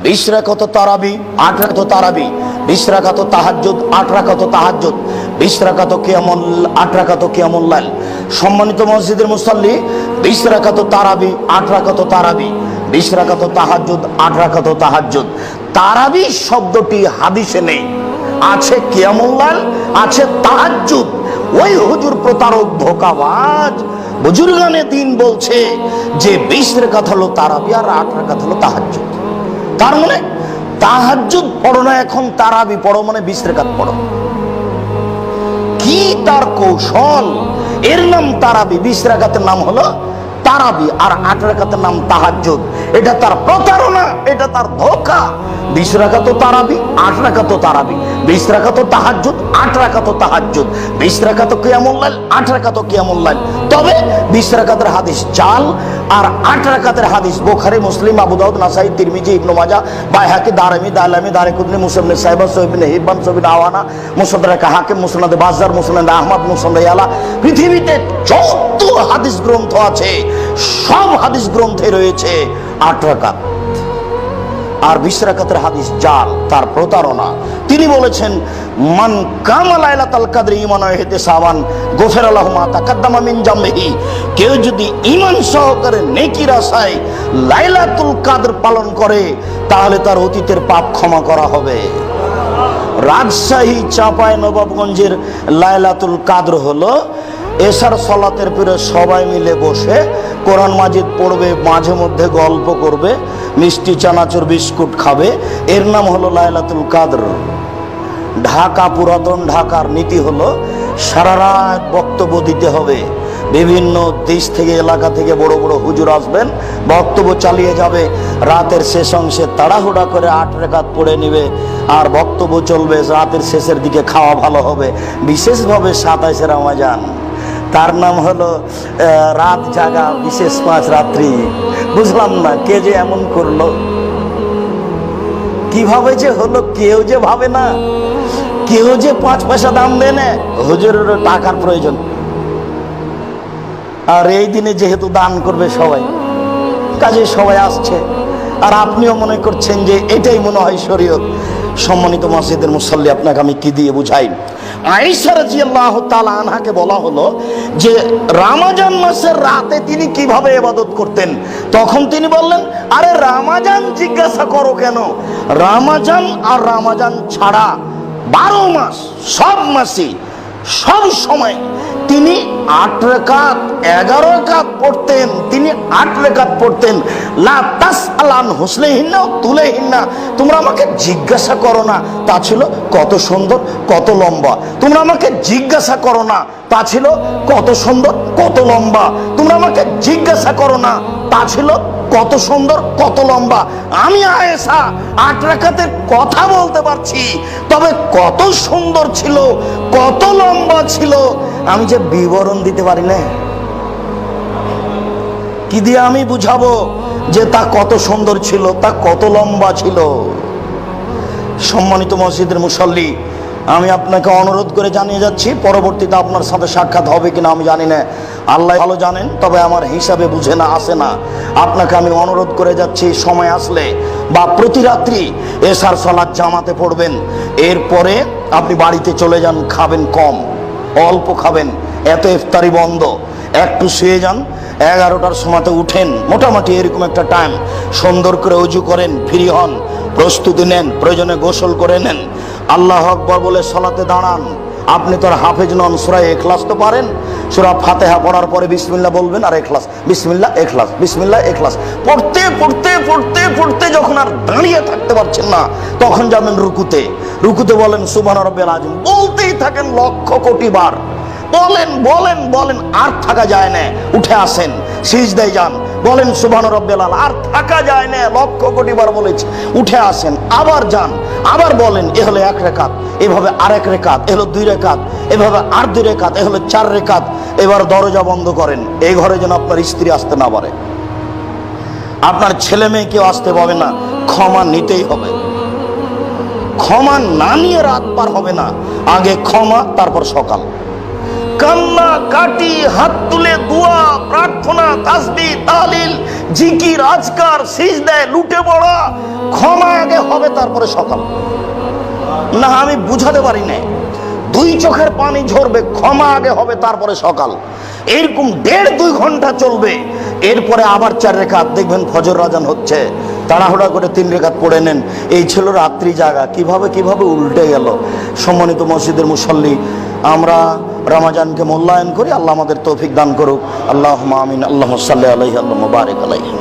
20 রাকাত তারাবি, 8 রাকাত তারাবি, 20 রাকাত তাহাজ্জুদ, 8 রাকাত তাহাজ্জুদ, 20 রাকাত কিয়ামুল, 8 রাকাত কিয়ামুল লাইল। সম্মানিত মসজিদের মুসাল্লি, 20 রাকাত তারাবি, 8 রাকাত তারাবি, 20 রাকাত তাহাজ্জুদ, 8 রাকাত তাহাজ্জুদ। তারাবি শব্দটি হাদিসে নেই, আছে কিয়ামুল লাইল, আছে তাহাজ্জুদ। ওই হুজুর প্রতারক, ধোঁকাবাজ বুজুর্গানে দিন বলছে যে 20 রাকাত হলো তারাবি আর 8 রাকাত হলো তাহাজ্জুদ। তার মানে তাহাজ্জুদ পড়ো না, এখন তারাবি পড়ো, মানে 20 রাকাত পড়ো। কি তার কৌশল! এর নাম তারাবি, 20 রাকাতের নাম হলো তারাবি, আর 8 রাকাতের নাম তাহাজ্জুদ। এটা তার প্রতারণা, এটা তার ধোঁকা। 20 রাকাত তারাবি, 8 রাকাত তারাবি, 20 রাকাত তাহাজ্জুদ, 8 রাকাত তাহাজ্জুদ, 20 রাকাত কিয়ামুল লাইল, 8 রাকাত কিয়ামুল লাইল। তবে 20 রাকাতের হাদিস জাল, আর 8 রাকাতের হাদিস বুখারী, মুসলিম, আবু দাউদ, নাসাই, তিরমিজি, ইবনে মাজাহ, বাইহাকি, দারমি, দালামি, দারিকুতনি, মুসলিম, সাহিবা, সহিহ হিব্বান, সহিহ আওয়ানা, মুসনাদ হাকিম, মুসনাদ বাজ্জার, মুসনাদ আহমদ, মুসনাদ ইয়ালা। পৃথিবীতে যত হাদিস গ্রন্থ আছে সব হাদিস গ্রন্থে রয়েছে 8 রাকাত, আর 20 রাকাতের হাদিস জাল, তার প্রতারণা। তিনি বলেছেন, মান কামা লাইলাতুল কদর ঈমানান ওয়া ইহতিসাবান গফিরা লাহু মা তাকাদ্দামা মিন জামবিহি। কেউ যদি ঈমান সহকারে নেকির আশায় লাইলাতুল কদর পালন করে, তাহলে তার অতীতের পাপ ক্ষমা করা হবে। রাজশাহী চাঁপায় নবাবগঞ্জের লাইলাতুল কদর হলো এশার সালাতের পরে সবাই মিলে বসে কোরআন মাজিদ পড়বে, মাঝে মধ্যে গল্প করবে, মিষ্টি চানাচুর বিস্কুট খাবে। এর নাম হলো লাইলাতুল কদর। ঢাকা, পুরাতন ঢাকার নীতি হলো সারা রাত বক্তব্য দিতে হবে। বিভিন্ন দেশ থেকে, এলাকা থেকে বড় বড় হুজুর আসবেন, বক্তব্য চালিয়ে যাবে। রাতের শেষ অংশে তাড়াহুড়া করে 8 রাকাত পড়ে নিবে, আর বক্তব্য চলবে। রাতের শেষের দিকে খাওয়া ভালো হবে। বিশেষভাবে 27 রমজান, তার নাম হলো রাত জাগা, বিশেষ 5 রাত্রি। বুঝলাম না কে যে এমন করলো, কিভাবে যে হলো, কেউ যে ভাবে না, কেউ যে 5 পয়সা দাম দেয় না। হুজুরের টাকার প্রয়োজন, আর এই দিনে যেহেতু দান করবে সবাই, কাজে সবাই আসছে, আর আপনিও মনে করছেন যে এটাই মনে হয় শরীয়ত। সম্মানিত মসজিদের মুসাল্লি, আপনাকে আমি কি দিয়ে বুঝাই? আয়েশা রাদিয়াল্লাহু তাআলা আনহাকে বলা হলো যে রমজান মাসের রাতে তিনি কিভাবে ইবাদত করতেন। তখন তিনি বললেন, আরে রমজান জিজ্ঞাসা করো কেন? রমজান আর রমজান ছাড়া 12 মাস, সব মাসে, সব সময় তিনি 8 রাকাত, 11 রাকাত পড়তেন। তিনি 8 রাকাত পড়তেন। লা তাসআলান হুসনিহিন্না তুলাহিন্না, তোমরা আমাকে জিজ্ঞাসা করো না তা ছিল কত সুন্দর, কত লম্বা। তোমরা আমাকে জিজ্ঞাসা করো না তা ছিল কত সুন্দর, কত লম্বা। তোমরা আমাকে জিজ্ঞাসা করো না তা ছিল কত সুন্দর, কত লম্বা। আমি আয়েশা 8 রাকাতের কথা বলতে পারছি, তবে কত সুন্দর ছিল, কত লম্বা ছিল, আমি যে বিবরণ দিতে পারি না। কি দিয়ে আমি বুঝাবো যে তা কত সুন্দর ছিল, তা কত লম্বা ছিল? সম্মানিত মসজিদের মুসল্লি, আমি আপনাকে অনুরোধ করে জানিয়ে যাচ্ছি, পরবর্তীতে আপনার সাথে সাক্ষাৎ হবে কিনা আমি জানি না, আল্লাহ ভালো জানেন, তবে আমার হিসাবে বুঝে না, আসে না। আপনাকে আমি অনুরোধ করে যাচ্ছি, সময় আসলে বা প্রতি রাত্রি এশার সালাত জামাতে পড়বেন। এরপরে আপনি বাড়িতে চলে যান, খাবেন কম, অল্প খাবেন, এত ইফতারি বন্ধ। একটু শুয়ে যান, 11টার সময়তে উঠেন, মোটামুটি এরকম একটা টাইম। সুন্দর করে ওযু করেন, ফ্রি হন, প্রস্তুতি নেন, প্রয়োজনে গোসল করে নেন, আল্লাহু আকবার বলে সালাতে দাঁড়ান। আপনি তো আর হাফেজ নন, সূরা ইখলাস তো পারেন। সূরা ফাতিহা পড়ার পরে বিসমিল্লাহ বলবেন, আর ইখলাস, বিসমিল্লাহ ইখলাস, বিসমিল্লাহ ইখলাস পড়তে পড়তে পড়তে পড়তে যখন আর দাঁড়িয়ে থাকতে পারছেন না, তখন যাবেন রুকুতে। রুকুতে বলেন সুবহান রাব্বিয়াল আযীম, বলতেই থাকেন লক্ষ কোটি বার, বলেন বলেন বলেন, আর থাকা যায় না। উঠে আসেন, সিজদায় যান, বলেন সুবহান রাব্বিয়াল আলা, আর থাকা যায় না, লক্ষ কোটি বার বলেছি। উঠে আসেন, আবার যান, আবার বলেন। এ হলো 1 রাকাত, এভাবে আর 1 রাকাত, এ হলো 2 রাকাত, এভাবে আর 2 রাকাত, এ হলো 4 রাকাত। এবার দরজা বন্ধ করেন, এই ঘরে যেন আপনার স্ত্রী আসতে না পারে, আপনার ছেলে মেয়ে কেউ আসতে পাবে না। ক্ষমা নিতেই হবে, ক্ষমা না নিয়ে রাত পার হবে না। আগে ক্ষমা, তারপর সকাল। কান্না কাটি, হাত তুলে দোয়া, প্রার্থনা, তাসবিহ, তাহলিল, জিকির, আজকার, সিজদায় লুটে পড়া, ক্ষমা তারপরে সকাল। না, আমি বুঝাতে পারি না। 2 চোখের পানি ঝরবে, ক্ষমা আগে হবে, তারপরে সকাল। এরকম 1.5-2 ঘন্টা চলবে। এরপরে আবার 4 রাকাত, দেখবেন ফজর আজান হচ্ছে, তাড়াহুড়া করে 3 রাকাত পড়ে নেন। এই ছিল রাত্রি জাগা। কিভাবে কিভাবে উল্টে গেল। সম্মানিত মসজিদের মুসল্লি, আমরা রমজানকে মূল্যায়ন করি। আল্লাহ আমাদের তৌফিক দান করুক। আল্লাহুম্মা আমিন। আল্লাহুম্মা সাল্লি আলাইহি ওয়া বারিক আলাইহি।